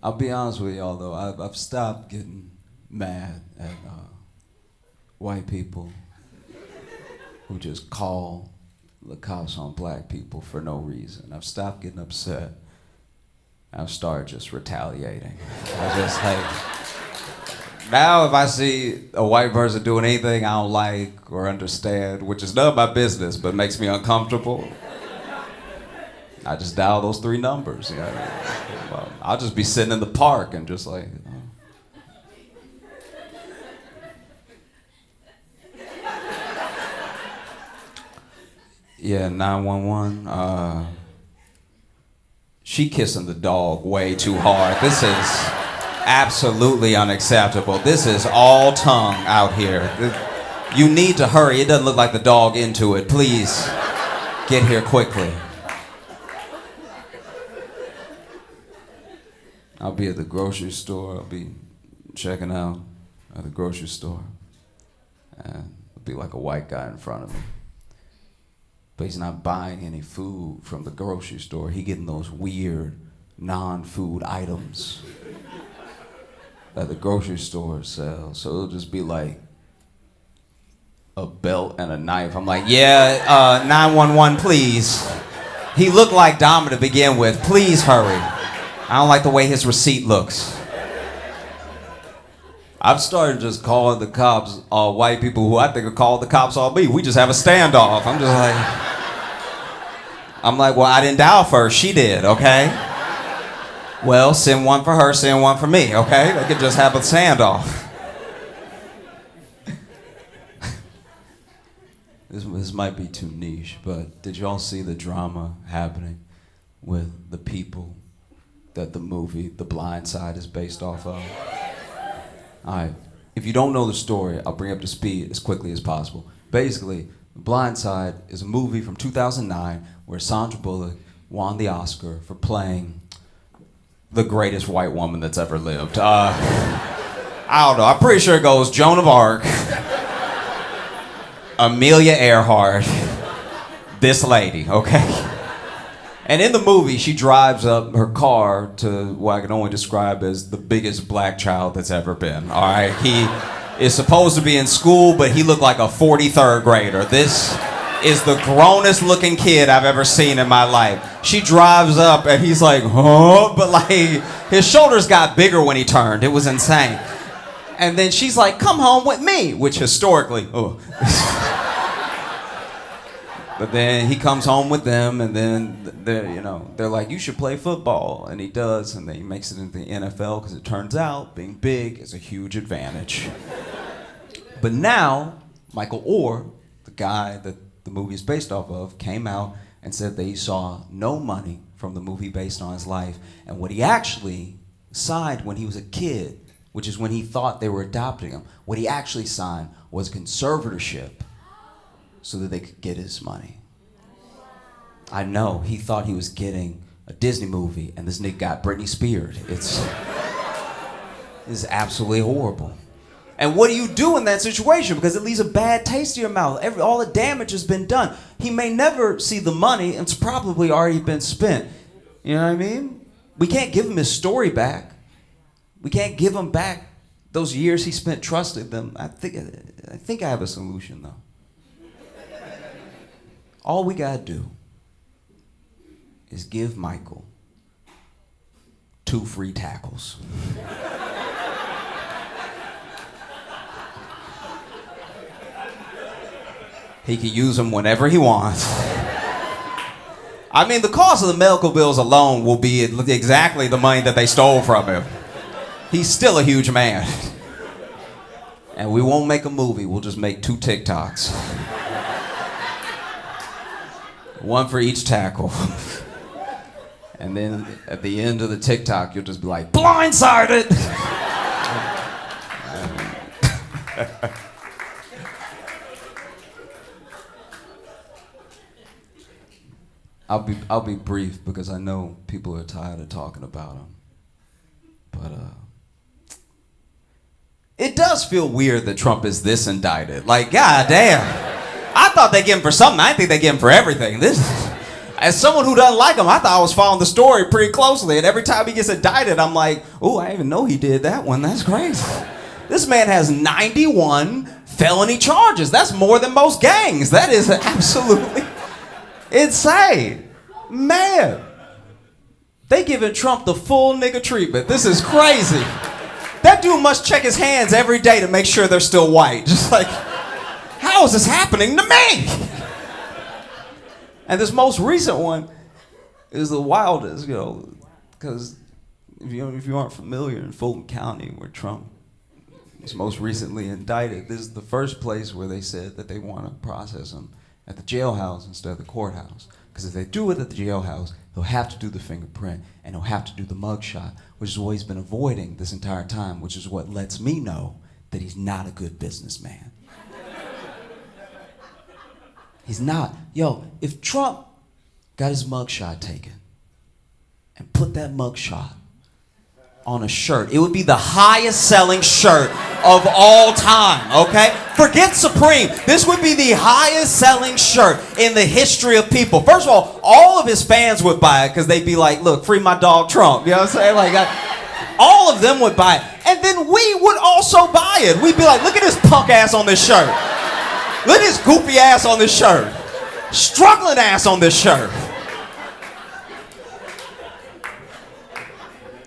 I'll be honest with y'all though. I've stopped getting mad at white people who just call the cops on black people for no reason. I've stopped getting upset. I've started just retaliating. I just like, now if I see a white person doing anything I don't like or understand, which is none of my business but makes me uncomfortable, I just dial those 3 numbers. You know? Well, I'll just be sitting in the park and just like, yeah, 911. She kissing the dog way too hard. This is absolutely unacceptable. This is all tongue out here. You need to hurry. It doesn't look like the dog into it. Please get here quickly. I'll be at the grocery store. I'll be checking out at the grocery store. And there'll be like a white guy in front of me. But he's not buying any food from the grocery store. He getting those weird non-food items that the grocery store sells. So it'll just be like a belt and a knife. I'm like, yeah, 911, please. He looked like Dama to begin with. Please hurry. I don't like the way his receipt looks. I've started just calling the cops all white people who I think are calling the cops on me. We just have a standoff. I'm like, well, I didn't dial first. She did, okay? Well, send one for her, send one for me, okay? They could just have a standoff. This might be too niche, but did y'all see the drama happening with the people that the movie The Blindside is based off of? All right, if you don't know the story, I'll bring up to speed as quickly as possible. Basically, The Blindside is a movie from 2009 where Sandra Bullock won the Oscar for playing the greatest white woman that's ever lived. I don't know, I'm pretty sure it goes Joan of Arc, Amelia Earhart, this lady, okay? And in the movie, she drives up her car to what I can only describe as the biggest black child that's ever been, all right? He is supposed to be in school, but he looked like a 43rd grader. This is the grownest looking kid I've ever seen in my life. She drives up and he's like, huh? But like, his shoulders got bigger when he turned. It was insane. And then she's like, come home with me, which historically, oh. But then he comes home with them, and then they're like, you should play football, and he does, and then he makes it into the NFL because it turns out being big is a huge advantage. But now, Michael Oher, the guy that the movie is based off of, came out and said that he saw no money from the movie based on his life, and what he actually signed when he was a kid, which is when he thought they were adopting him, what he actually signed was conservatorship, so that they could get his money. I know, he thought he was getting a Disney movie, and this nigga got Britney Spears. It's absolutely horrible. And what do you do in that situation? Because it leaves a bad taste in your mouth. All the damage has been done. He may never see the money, and it's probably already been spent. You know what I mean? We can't give him his story back. We can't give him back those years he spent trusting them. I think I have a solution, though. All we gotta do is give Michael 2 free tackles. He can use them whenever he wants. I mean, the cost of the medical bills alone will be exactly the money that they stole from him. He's still a huge man. And we won't make a movie, we'll just make 2 TikToks. 1 for each tackle. And then at the end of the TikTok, you'll just be like, blindsided! I'll be brief because I know people are tired of talking about him. But it does feel weird that Trump is this indicted. Like, goddamn. I thought they get him for something. I think they get him for everything. As someone who doesn't like him, I thought I was following the story pretty closely. And every time he gets indicted, I'm like, oh, I didn't even know he did that one. That's crazy. This man has 91 felony charges. That's more than most gangs. That is absolutely insane. Man, they giving Trump the full nigga treatment. This is crazy. That dude must check his hands every day to make sure they're still white. Just like, how is this happening to me? And this most recent one is the wildest, because if you aren't familiar in Fulton County, where Trump was most recently indicted, this is the first place where they said that they want to process him at the jailhouse instead of the courthouse. Because if they do it at the jailhouse, they'll have to do the fingerprint and they'll have to do the mugshot, which is what he's been avoiding this entire time, which is what lets me know that he's not a good businessman. He's not. Yo, if Trump got his mugshot taken and put that mugshot on a shirt, it would be the highest selling shirt of all time, okay? Forget Supreme. This would be the highest selling shirt in the history of people. First of all of his fans would buy it because they'd be like, look, free my dog Trump. You know what I'm saying? Like, all of them would buy it. And then we would also buy it. We'd be like, look at this punk ass on this shirt. Look at this goofy ass on this shirt. Struggling ass on this shirt.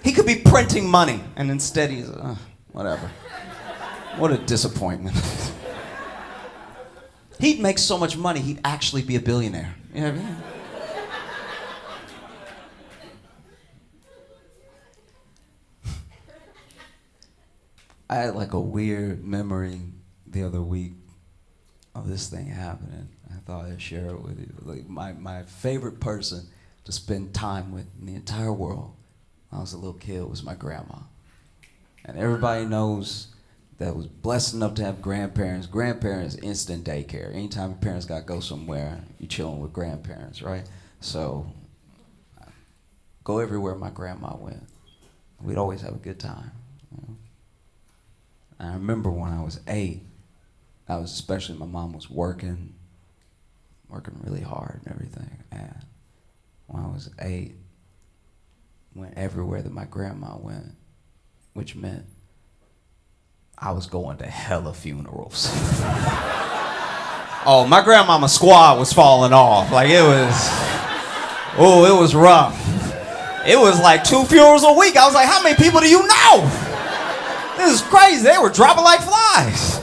He could be printing money, and instead he's, whatever. What a disappointment. He'd make so much money, he'd actually be a billionaire. You know what I mean? I had like a weird memory the other week of this thing happening. I thought I'd share it with you. Like my favorite person to spend time with in the entire world when I was a little kid was my grandma. And everybody knows that was blessed enough to have grandparents. Grandparents, instant daycare. Anytime your parents got to go somewhere, you're chilling with grandparents, right? So go everywhere my grandma went. We'd always have a good time. You know? And I remember when I was 8, especially my mom was working really hard and everything. And when I was 8, went everywhere that my grandma went, which meant I was going to hella funerals. Oh, my grandmama's squad was falling off. Like it was rough. It was like 2 funerals a week. I was like, how many people do you know? This is crazy. They were dropping like flies.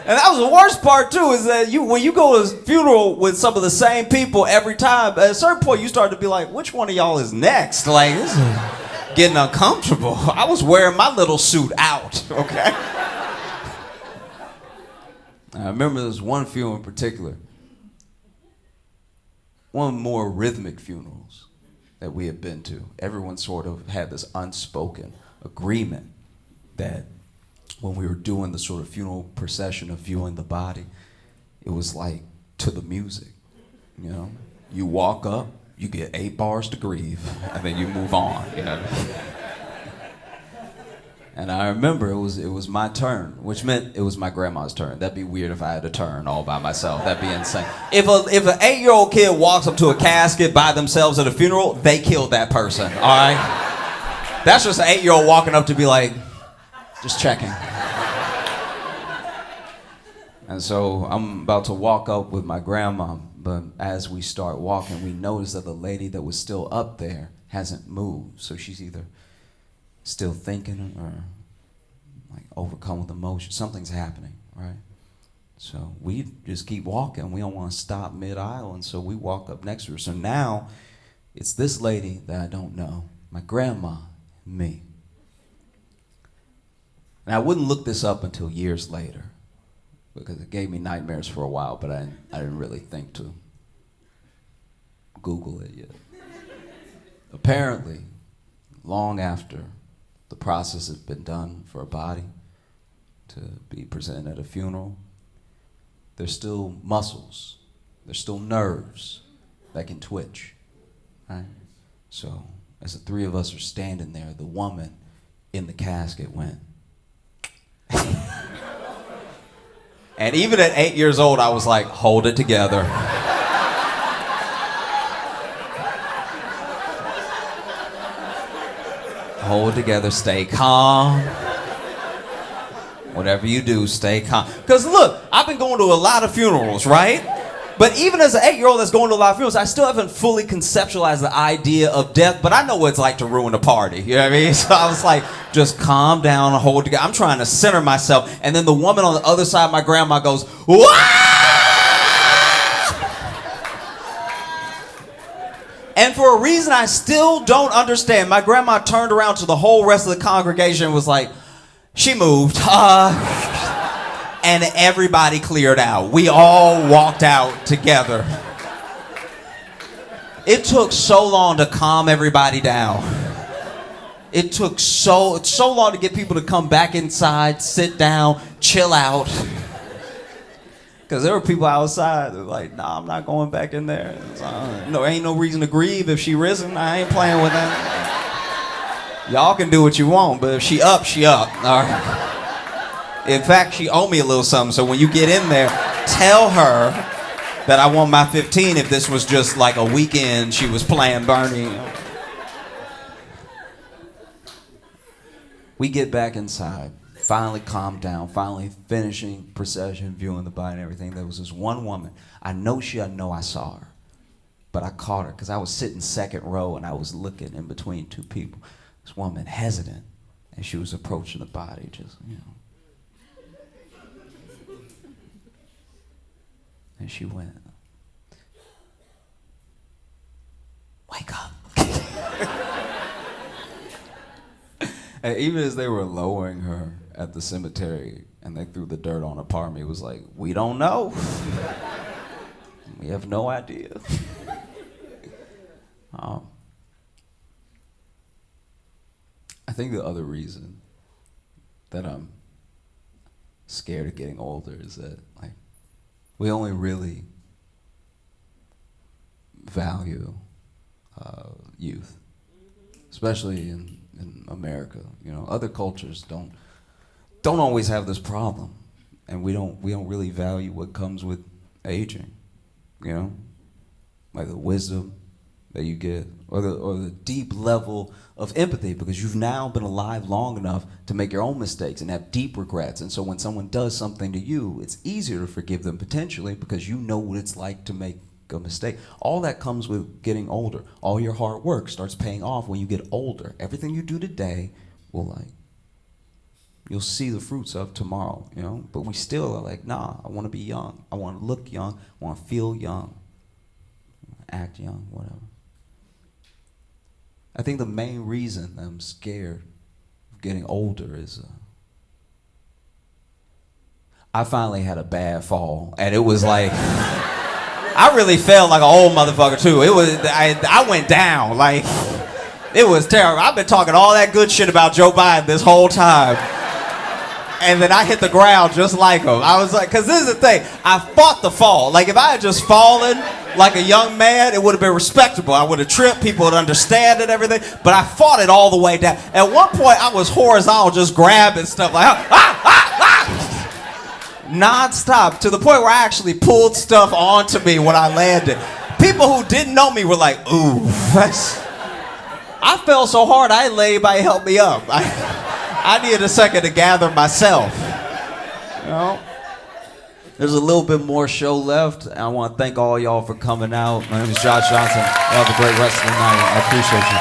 And that was the worst part too, is that when you go to a funeral with some of the same people every time, at a certain point you start to be like, which one of y'all is next? Like, this is getting uncomfortable. I was wearing my little suit out, okay? I remember there was one funeral in particular, one of the more rhythmic funerals that we had been to. Everyone sort of had this unspoken agreement that when we were doing the sort of funeral procession of viewing the body, it was like to the music, you know? You walk up, you get 8 bars to grieve, and then you move on, you know? And I remember it was my turn, which meant it was my grandma's turn. That'd be weird if I had a turn all by myself. That'd be insane. If an 8-year-old kid walks up to a casket by themselves at a funeral, they killed that person, all right? That's just an 8-year-old walking up to be like, just checking. And so I'm about to walk up with my grandma, but as we start walking, we notice that the lady that was still up there hasn't moved. So she's either still thinking or like overcome with emotion. Something's happening, right? So we just keep walking. We don't want to stop mid-aisle, and so we walk up next to her. So now it's this lady that I don't know, my grandma, and me. And I wouldn't look this up until years later because it gave me nightmares for a while, but I didn't really think to Google it yet. Apparently, long after the process has been done for a body to be presented at a funeral, there's still muscles, there's still nerves that can twitch, right? So as the 3 of us are standing there, the woman in the casket went. And even at 8 years old, I was like, hold it together. Hold it together, stay calm. Whatever you do, stay calm. Because look, I've been going to a lot of funerals, right? But even as an 8-year-old that's going to a lot of funerals, I still haven't fully conceptualized the idea of death, but I know what it's like to ruin a party, you know what I mean? So I was like, just calm down and hold together. I'm trying to center myself, and then the woman on the other side of my grandma goes, "What?" And for a reason I still don't understand, my grandma turned around to the whole rest of the congregation and was like, she moved. And everybody cleared out. We all walked out together. It took so long to calm everybody down. It took so long to get people to come back inside, sit down, chill out. Because there were people outside that were like, nah, I'm not going back in there. No, ain't no reason to grieve if she risen. I ain't playing with that. Y'all can do what you want, but if she up, she up. All right. In fact, she owe me a little something, so when you get in there, tell her that I want my 15 if this was just like a weekend she was playing Bernie. We get back inside, finally calmed down, finally finishing procession, viewing the body and everything. There was this one woman. I know I saw her, but I caught her because I was sitting second row and I was looking in between two people. This woman hesitant, and she was approaching the body, just, you know. And she went, "Wake up." And even as they were lowering her at the cemetery and they threw the dirt on her, part of me was like, we don't know. We have no idea. I think the other reason that I'm scared of getting older is that, like, we only really value youth, especially in America. You know, other cultures don't always have this problem, and we don't really value what comes with aging. You know, like the wisdom that you get, or the deep level of empathy, because you've now been alive long enough to make your own mistakes and have deep regrets. And so when someone does something to you, it's easier to forgive them potentially because you know what it's like to make a mistake. All that comes with getting older. All your hard work starts paying off when you get older. Everything you do today will, you'll see the fruits of tomorrow, you know? But we still are like, nah, I want to be young. I want to look young. I want to feel young. Act young, whatever. I think the main reason I'm scared of getting older is I finally had a bad fall, and it was like I really felt like an old motherfucker too. It was I went down, like it was terrible. I've been talking all that good shit about Joe Biden this whole time, and then I hit the ground just like him. I was like, because this is the thing, I fought the fall. Like if I had just fallen like a young man, it would have been respectable. I would have tripped, people would understand it, everything. But I fought it all the way down. At one point, I was horizontal, just grabbing stuff like, non-stop, to the point where I actually pulled stuff onto me when I landed. People who didn't know me were like, ooh, I fell so hard, I didn't let anybody help me up. I needed a second to gather myself. You know? There's a little bit more show left. I want to thank all y'all for coming out. My name is Josh Johnson. Have a great rest of the night. I appreciate you.